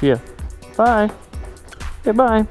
See ya. Bye. Goodbye.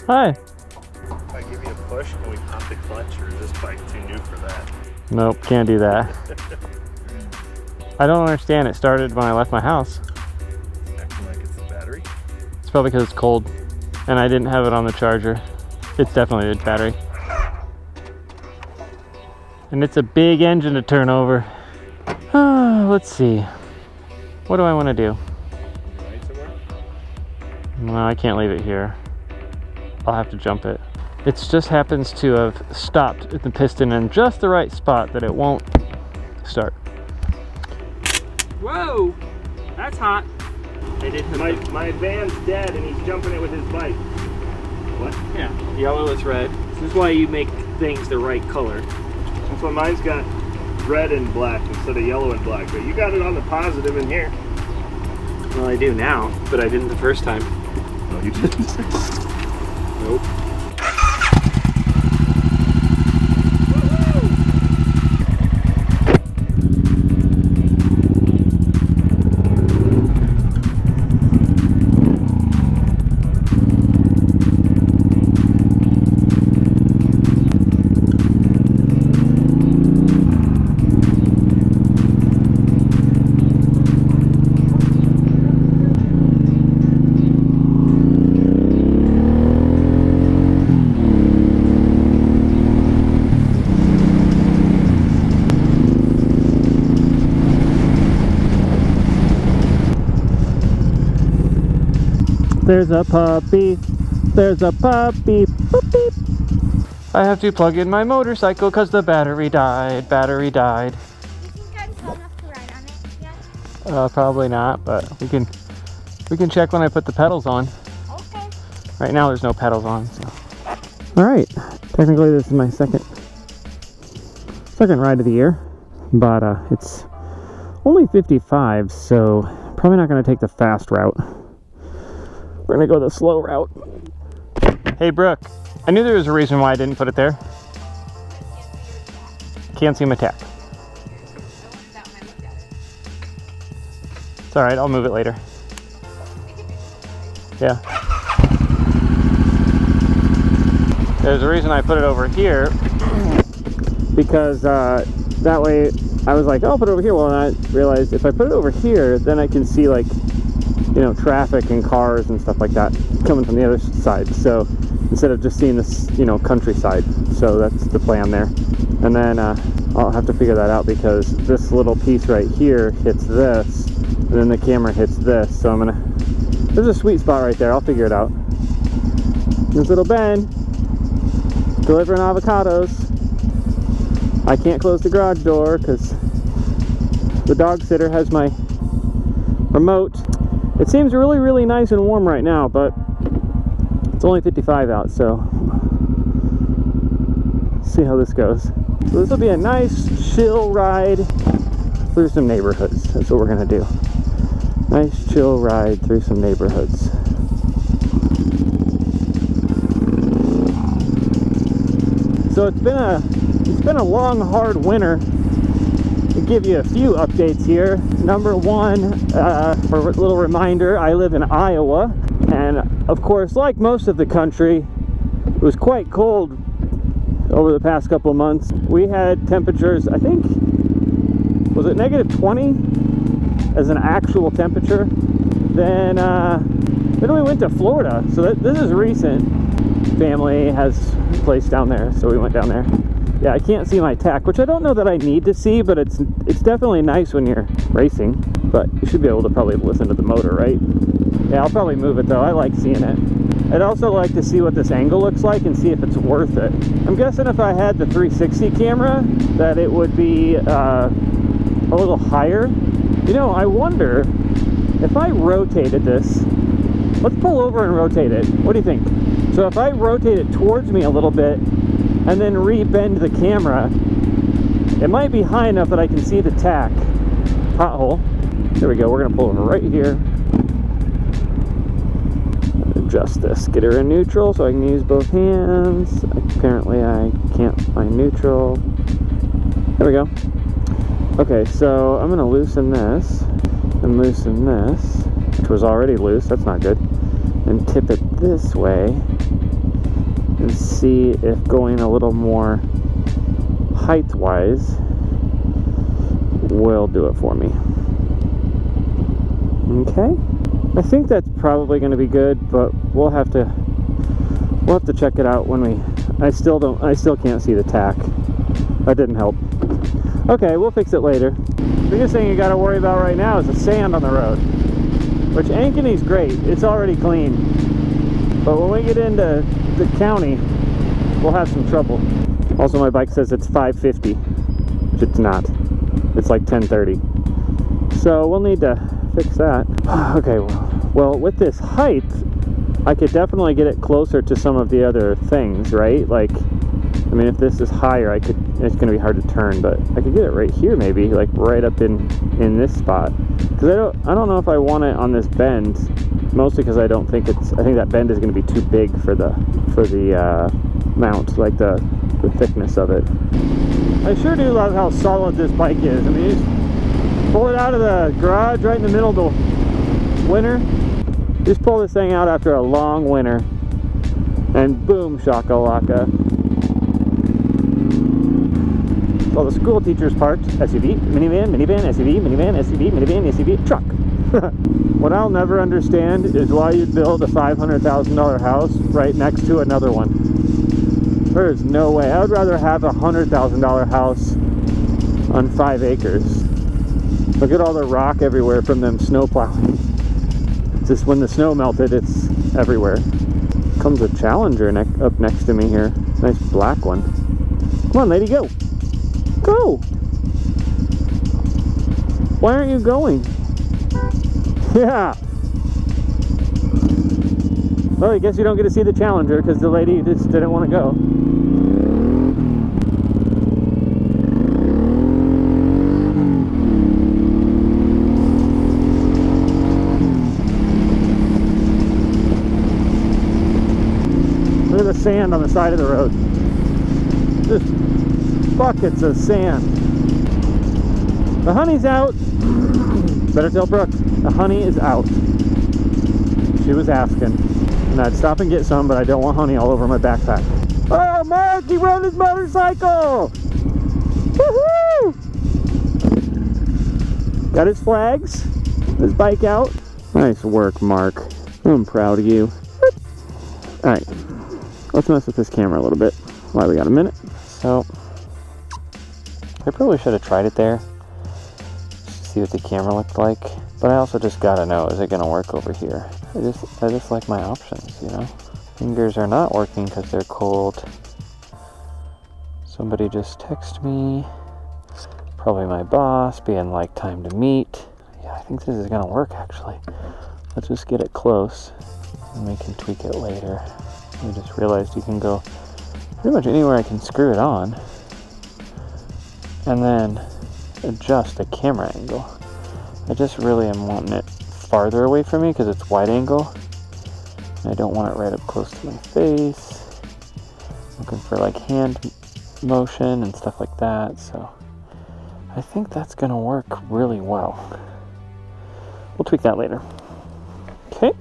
Hi. If I give you a push, can we pop the clutch, or is this bike too new for that? Nope, can't do that. I don't understand. It started when I left my house. It's acting like it's the battery. It's probably because it's cold and I didn't have it on the charger. It's definitely the battery. And it's a big engine to turn over. Let's see. What do I want to do? Right somewhere? No, I can't leave it here. I'll have to jump it. It just happens to have stopped at the piston in just the right spot that it won't start. Whoa! That's hot. They did My van's dead and he's jumping it with his bike. What? Yeah, yellow is red. This is why you make things the right color. That's why mine's got red and black instead of yellow and black. But you got it on the positive in here. Well, I do now, but I didn't the first time. No, you didn't. Nope. There's a puppy. There's a puppy. Boop, beep. I have to plug in my motorcycle because the battery died. Battery died. Do you think I'm tall enough to ride on it yet? Probably not, but we can check when I put the pedals on. Okay. Right now there's no pedals on. So. All right. Technically this is my second ride of the year, but it's only 55, so probably not going to take the fast route. We're gonna go the slow route. Hey Brooke, I knew there was a reason why I didn't put it there. Can't see my tap. It's alright, I'll move it later. Yeah. There's a reason I put it over here, because that way I was like, oh, I'll put it over here. Well, and I realized if I put it over here, then I can see, like, you know, traffic and cars and stuff like that coming from the other side. So instead of just seeing this, you know, countryside. So that's the plan there. And then I'll have to figure that out, because this little piece right here hits this, and then the camera hits this. So there's a sweet spot right there. I'll figure it out. There's little Ben delivering avocados. I can't close the garage door because the dog sitter has my remote. It seems really, really nice and warm right now, but it's only 55 out, so let's see how this goes. So this will be a nice, chill ride through some neighborhoods. That's what we're gonna do. Nice, chill ride through some neighborhoods. So it's been a long, hard winter. To give you a few updates here. Number one, for a little reminder, I live in Iowa, and of course, like most of the country, it was quite cold over the past couple of months. We had temperatures, I think, was it -20 as an actual temperature? Then we went to Florida, so this is recent. Family has a place down there, so we went down there. Yeah, I can't see my tack, which I don't know that I need to see, but it's definitely nice when you're racing. But you should be able to probably listen to the motor, right? Yeah, I'll probably move it though. I like seeing it. I'd also like to see what this angle looks like and see if it's worth it. I'm guessing if I had the 360 camera, that it would be a a little higher. You know, I wonder if I rotated this. Let's pull over and rotate it. What do you think? So if I rotate it towards me a little bit and then re-bend the camera, it might be high enough that I can see the tack. Pothole. There we go. We're gonna pull over right here. Adjust this. Get her in neutral so I can use both hands. Apparently I can't find neutral. There we go. Okay, so I'm gonna loosen this and loosen this, which was already loose. That's not good. And tip it this way and see if going a little more height-wise will do it for me. Okay, I think that's probably going to be good, but we'll have to check it out when I still can't see the tack. That didn't help. Okay, we'll fix it later. The biggest thing you got to worry about right now is the sand on the road, which Ankeny's great. It's already clean, but when we get into the county, we'll have some trouble. Also, my bike says it's 550, which it's not. It's like 1030. So we'll need to fix that. Okay, well, with this height, I could definitely get it closer to some of the other things, right? Like, I mean, if this is higher, it's going to be hard to turn, but I could get it right here, maybe, like right up in this spot. Because I don't know if I want it on this bend, mostly because I think that bend is going to be too big for the mount, like the thickness of it. I sure do love how solid this bike is. I mean, you just pull it out of the garage right in the middle of the winter. Just pull this thing out after a long winter, and boom, shakalaka. Well, the school teachers parked. SUV, minivan, minivan, SUV, minivan, SUV, minivan, SUV, truck. What I'll never understand is why you'd build a $500,000 house right next to another one. There's no way. I would rather have a $100,000 house on 5 acres. Look at all the rock everywhere from them snow plowing. Just when the snow melted, it's everywhere. Comes a Challenger up next to me here. Nice black one. Come on, lady, go. Go. Why aren't you going? Yeah. Well, I guess you don't get to see the Challenger because the lady just didn't want to go. Look at the sand on the side of the road. Just buckets of sand. The honey's out. Better tell Brooke, the honey is out. She was asking. And I'd stop and get some, but I don't want honey all over my backpack. Oh, Mark, he rode his motorcycle! Woohoo! Got his flags, his bike out. Nice work, Mark. I'm proud of you. Alright, let's mess with this camera a little bit while we got a minute. So, I probably should have tried it there. See what the camera looked like. But I also just gotta know, is it gonna work over here? I just like my options, you know? Fingers are not working because they're cold. Somebody just texted me. Probably my boss, being like, time to meet. Yeah, I think this is gonna work actually. Let's just get it close and we can tweak it later. I just realized you can go pretty much anywhere I can screw it on. And then adjust the camera angle. I just really am wanting it farther away from me because it's wide angle. And I don't want it right up close to my face. Looking for like hand motion and stuff like that. So I think that's gonna work really well. We'll tweak that later. Okay.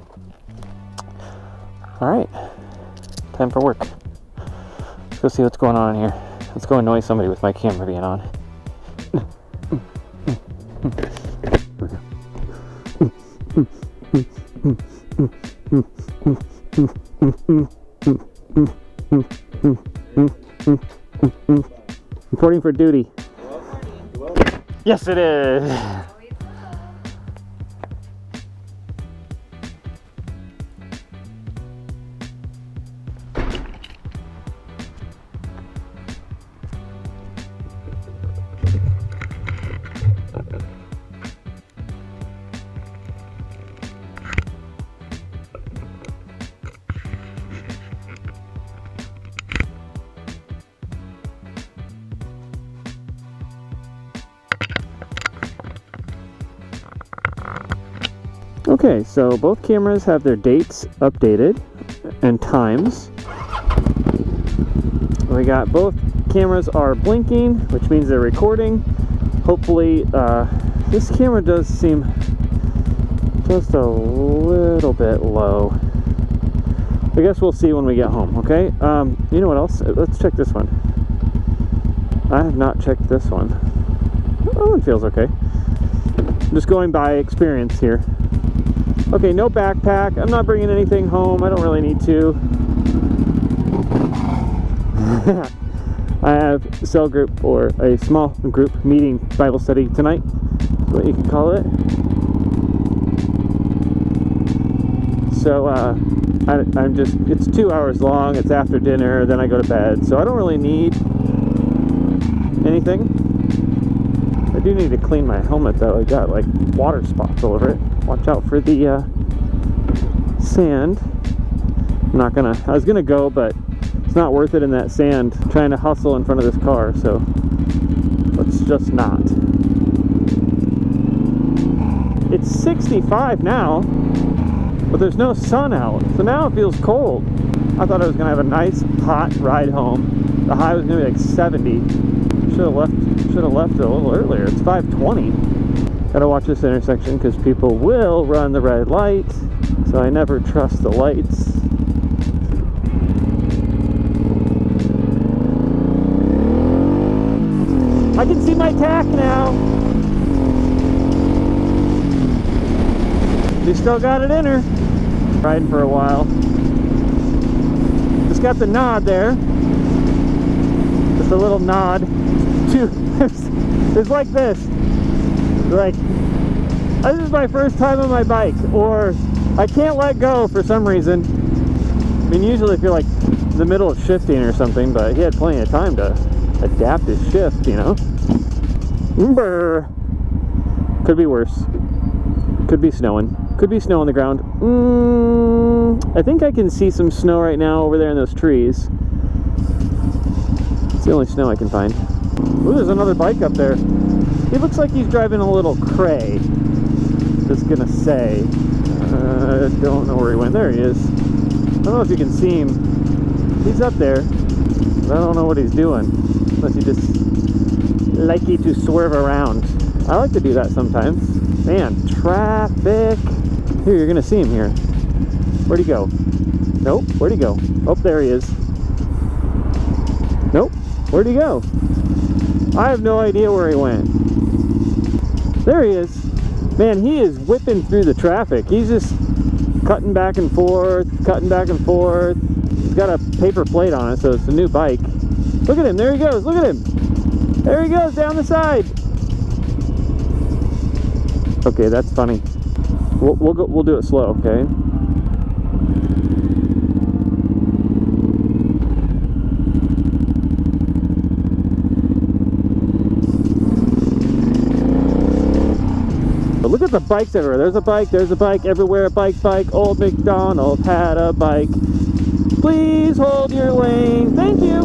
Alright. Time for work. Let's go see what's going on here. Let's go annoy somebody with my camera being on. Reporting for duty. Yes, it is. Okay, so both cameras have their dates updated and times. We got both cameras are blinking, which means they're recording. Hopefully, this camera does seem just a little bit low. I guess we'll see when we get home, okay? You know what else? Let's check this one. I have not checked this one. That one feels okay. I'm just going by experience here. Okay, no backpack. I'm not bringing anything home. I don't really need to. I have a cell group, or a small group meeting Bible study tonight. That's what you can call it. So, I'm just, it's 2 hours long. It's after dinner, then I go to bed. So I don't really need anything. I do need to clean my helmet though. I got like water spots all over it. Watch out for the sand. I'm not gonna, I was gonna go, but it's not worth it in that sand trying to hustle in front of this car, so let's just not. It's 65 now, but there's no sun out, so now it feels cold. I thought I was gonna have a nice hot ride home. The high was gonna be like 70. Should have left a little earlier. It's 5:20. Gotta watch this intersection because people will run the red light, so I never trust the lights. I can see my tack now. She still got it in her. Riding for a while. Just got the nod there. Just a little nod. It's like this. Like, this is my first time on my bike, or I can't let go for some reason. I mean, usually if you're like in the middle of shifting or something, but he had plenty of time to adapt his shift, you know. Brr. Could be worse. Could be snowing. Could be snow on the ground. I think I can see some snow right now over there in those trees. It's the only snow I can find. Ooh, there's another bike up there. He looks like he's driving a little cray. Just gonna say. I don't know where he went. There he is. I don't know if you can see him. He's up there. But I don't know what he's doing. Unless he just likey to swerve around. I like to do that sometimes. Man, traffic. Here, you're gonna see him here. Where'd he go? Nope. Where'd he go? Oh, there he is. Nope. Where'd he go? I have no idea where he went. There he is. Man, he is whipping through the traffic. He's just cutting back and forth, cutting back and forth. He's got a paper plate on it, so it's a new bike. Look at him. There he goes. Look at him. There he goes down the side. Okay, that's funny. We'll do it slow, okay? But look at the bikes everywhere. There's a bike everywhere. Bike. Old MacDonald had a bike. Please hold your lane. Thank you.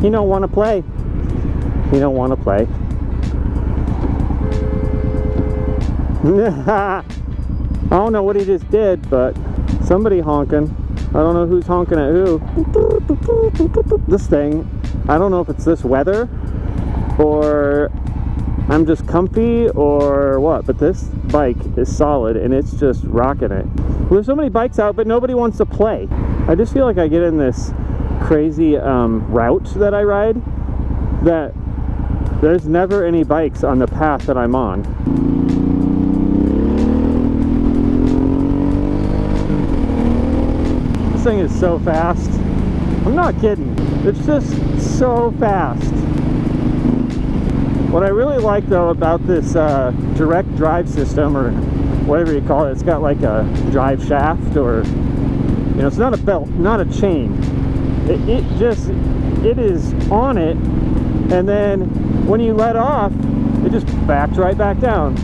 He don't want to play. He don't want to play. I don't know what he just did, but somebody honking. I don't know who's honking at who. This thing, I don't know if it's this weather or I'm just comfy or what, but this bike is solid and it's just rocking it. Well, there's so many bikes out, but nobody wants to play. I just feel like I get in this crazy route that I ride that there's never any bikes on the path that I'm on. This thing is so fast. I'm not kidding. It's just so fast. What I really like though about this direct drive system, or whatever you call it, it's got like a drive shaft, or you know, it's not a belt, not a chain. it is on it, and then when you let off, it just backs right back down,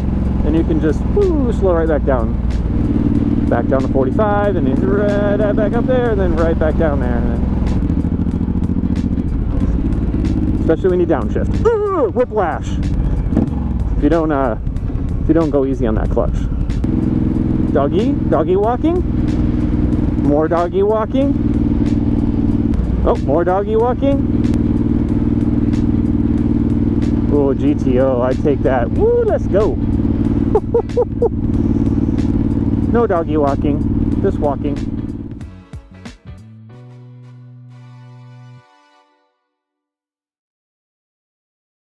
and you can just slow right back down to 45, and it's right back up there, and then right back down there, and then, especially when you downshift. Whiplash! If you don't go easy on that clutch. Doggy walking. More doggy walking. Oh, more doggy walking. Oh, GTO, I take that. Woo, let's go. No doggy walking, just walking.